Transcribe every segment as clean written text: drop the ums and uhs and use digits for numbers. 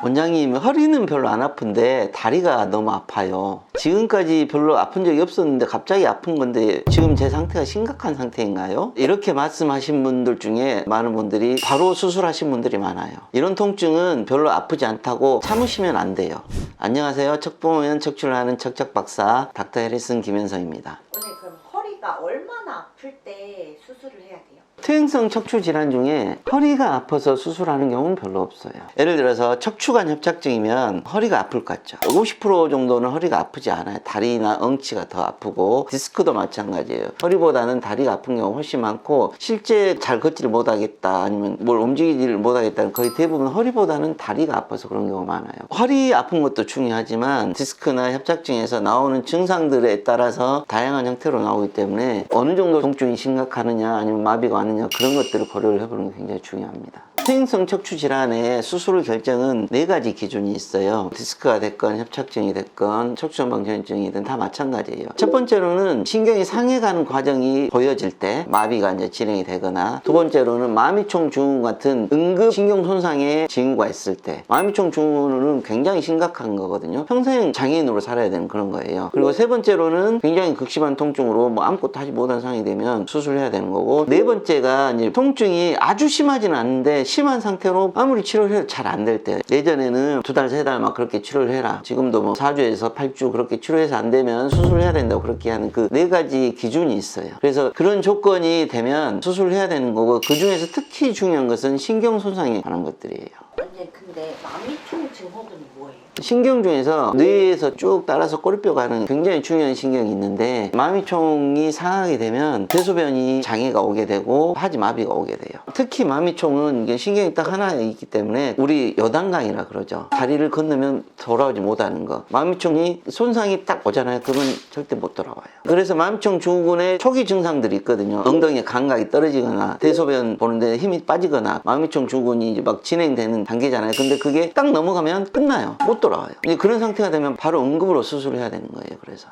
원장님, 허리는 별로 안 아픈데 다리가 너무 아파요. 지금까지 별로 아픈 적이 없었는데 갑자기 아픈 건데 지금 제 상태가 심각한 상태인가요? 이렇게 말씀하신 분들 중에 많은 분들이 바로 수술하신 분들이 많아요. 이런 통증은 별로 아프지 않다고 참으시면 안 돼요. 안녕하세요. 척 보면 척추를 하는 척척 박사 닥터 해리슨 김현성입니다. 오늘 그럼 허리가 얼마나 아플 때 수술을 해야 돼요? 퇴행성 척추 질환 중에 허리가 아파서 수술하는 경우는 별로 없어요. 예를 들어서 척추관 협착증이면 허리가 아플 것 같죠. 50% 정도는 허리가 아프지 않아요. 다리나 엉치가 더 아프고 디스크도 마찬가지예요. 허리보다는 다리가 아픈 경우가 훨씬 많고 실제 잘 걷지를 못하겠다 아니면 뭘 움직이지를 못하겠다는 거의 대부분 허리보다는 다리가 아파서 그런 경우가 많아요. 허리 아픈 것도 중요하지만 디스크나 협착증에서 나오는 증상들에 따라서 다양한 형태로 나오기 때문에 어느 정도 통증이 심각하느냐 아니면 마비가 왔느냐 그런 것들을 고려를 해보는 게 굉장히 중요합니다. 퇴행성 척추 질환의 수술 결정은 4가지 기준이 있어요. 디스크가 됐건 협착증이 됐건 척추전방전증이든 다 마찬가지예요. 첫 번째로는 신경이 상해가는 과정이 보여질 때 마비가 이제 진행이 되거나, 두 번째로는 마미총 증후 같은 응급 신경 손상의 징후가 있을 때, 마미총 증후는 굉장히 심각한 거거든요. 평생 장애인으로 살아야 되는 그런 거예요. 그리고 세 번째로는 굉장히 극심한 통증으로 뭐 아무것도 하지 못한 상황이 되면 수술해야 되는 거고, 네 번째가 이제 통증이 아주 심하지는 않은데 심한 상태로 아무리 치료를 해도 잘 안 될 때, 예전에는 2달, 3달 막 그렇게 치료를 해라, 지금도 뭐 4주에서 8주 그렇게 치료해서 안 되면 수술을 해야 된다고 그렇게 하는 그 4가지 기준이 있어요. 그래서 그런 조건이 되면 수술을 해야 되는 거고, 그 중에서 특히 중요한 것은 신경 손상에 관한 것들이에요. 원장님 근데 마미총 증후군이 뭐예요? 신경 중에서 뇌에서 쭉 따라서 꼬리뼈 가는 굉장히 중요한 신경이 있는데, 마미총이 상하게 되면 대소변이 장애가 오게 되고 하지 마비가 오게 돼요. 특히 마미총은 이게 신경이 딱 하나 있기 때문에 우리 요단강이라 그러죠. 다리를 건너면 돌아오지 못하는 거. 마미총이 손상이 딱 오잖아요. 그건 절대 못 돌아와요. 그래서 마미총 증후군의 초기 증상들이 있거든요. 엉덩이에 감각이 떨어지거나 대소변 보는데 힘이 빠지거나, 마미총 증후군이 이제 막 진행되는 단계잖아요. 근데 그게 딱 넘어가면 끝나요. 못 돌아와요. 그런 상태가 되면 바로 응급으로 수술을 해야 되는 거예요. 그래서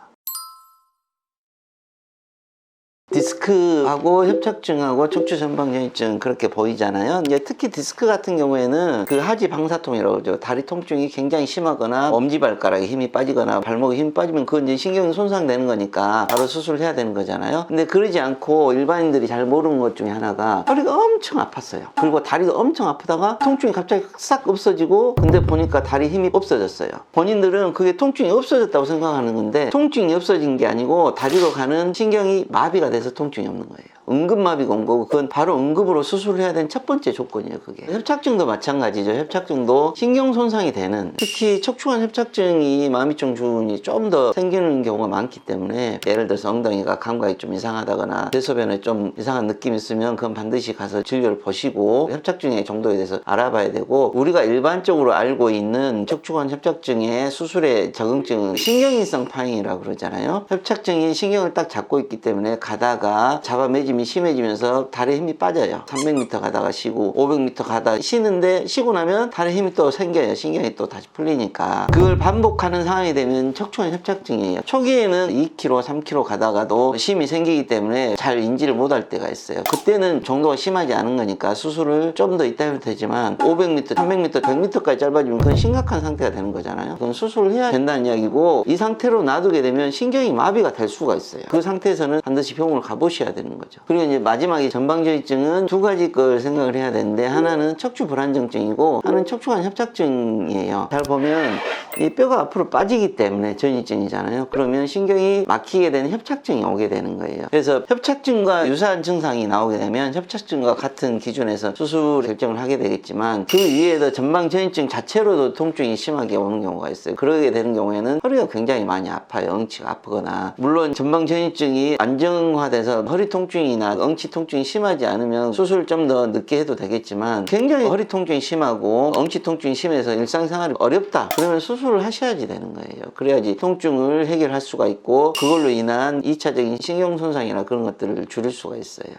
디스크하고 협착증하고 척추전방전이증 그렇게 보이잖아요. 이제 특히 디스크 같은 경우에는 그 하지 방사통이라고 그러죠. 다리 통증이 굉장히 심하거나 엄지발가락에 힘이 빠지거나 발목에 힘이 빠지면 그건 이제 신경이 손상되는 거니까 바로 수술을 해야 되는 거잖아요. 근데 그러지 않고 일반인들이 잘 모르는 것 중에 하나가 허리가 엄청 아팠어요. 그리고 다리가 엄청 아프다가 통증이 갑자기 싹 없어지고, 근데 보니까 다리 힘이 없어졌어요. 본인들은 그게 통증이 없어졌다고 생각하는 건데, 통증이 없어진 게 아니고 다리로 가는 신경이 마비가 돼서 통증이 없는 거예요. 응급마비가 온 거고, 그건 바로 응급으로 수술을 해야 되는 첫 번째 조건이에요. 그게 협착증도 마찬가지죠. 협착증도 신경 손상이 되는, 특히 척추관 협착증이 마미총 증후군이 좀 더 생기는 경우가 많기 때문에, 예를 들어서 엉덩이가 감각이 좀 이상하다거나 대소변에 좀 이상한 느낌이 있으면 그건 반드시 가서 진료를 보시고 협착증의 정도에 대해서 알아봐야 되고, 우리가 일반적으로 알고 있는 척추관 협착증의 수술의 적응증은 신경인성 파행이라고 그러잖아요. 협착증이 신경을 딱 잡고 있기 때문에 가다가 잡아매짐이 심해지면서 다리에 힘이 빠져요. 300m 가다가 쉬고 500m 가다가 쉬는데, 쉬고 나면 다리에 힘이 또 생겨요. 신경이 또 다시 풀리니까. 그걸 반복하는 상황이 되면 척추관 협착증이에요. 초기에는 2km, 3km 가다가도 힘이 생기기 때문에 잘 인지를 못할 때가 있어요. 그때는 정도가 심하지 않은 거니까 수술을 좀 더 이따 해도 되지만, 500m, 300m, 100m까지 짧아지면 그건 심각한 상태가 되는 거잖아요. 그럼 수술을 해야 된다는 이야기고, 이 상태로 놔두게 되면 신경이 마비가 될 수가 있어요. 그 상태에서는 반드시 병원을 가보셔야 되는 거죠. 그리고 이제 마지막에 전방전이증은 2가지 걸 생각을 해야 되는데, 하나는 척추 불안정증이고 하나는 척추관 협착증이에요. 잘 보면 이 뼈가 앞으로 빠지기 때문에 전이증이잖아요. 그러면 신경이 막히게 되는 협착증이 오게 되는 거예요. 그래서 협착증과 유사한 증상이 나오게 되면 협착증과 같은 기준에서 수술 결정을 하게 되겠지만, 그 위에도 전방전이증 자체로도 통증이 심하게 오는 경우가 있어요. 그러게 되는 경우에는 허리가 굉장히 많이 아파요. 엉치가 아프거나. 물론 전방전이증이 안정화돼서 허리 통증이나 엉치 통증이 심하지 않으면 수술을 좀 더 늦게 해도 되겠지만, 굉장히 허리 통증이 심하고 엉치 통증이 심해서 일상생활이 어렵다, 그러면 수술을 하셔야지 되는 거예요. 그래야지 통증을 해결할 수가 있고, 그걸로 인한 2차적인 신경 손상이나 그런 것들을 줄일 수가 있어요.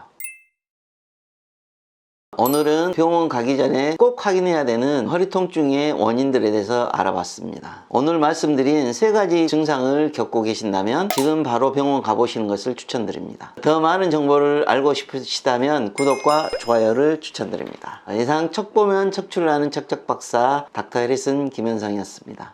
오늘은 병원 가기 전에 꼭 확인해야 되는 허리 통증의 원인들에 대해서 알아봤습니다. 오늘 말씀드린 3가지 증상을 겪고 계신다면 지금 바로 병원 가보시는 것을 추천드립니다. 더 많은 정보를 알고 싶으시다면 구독과 좋아요를 추천드립니다. 이상 척 보면 척추를 아는 척척박사 닥터 해리슨 김현성이었습니다.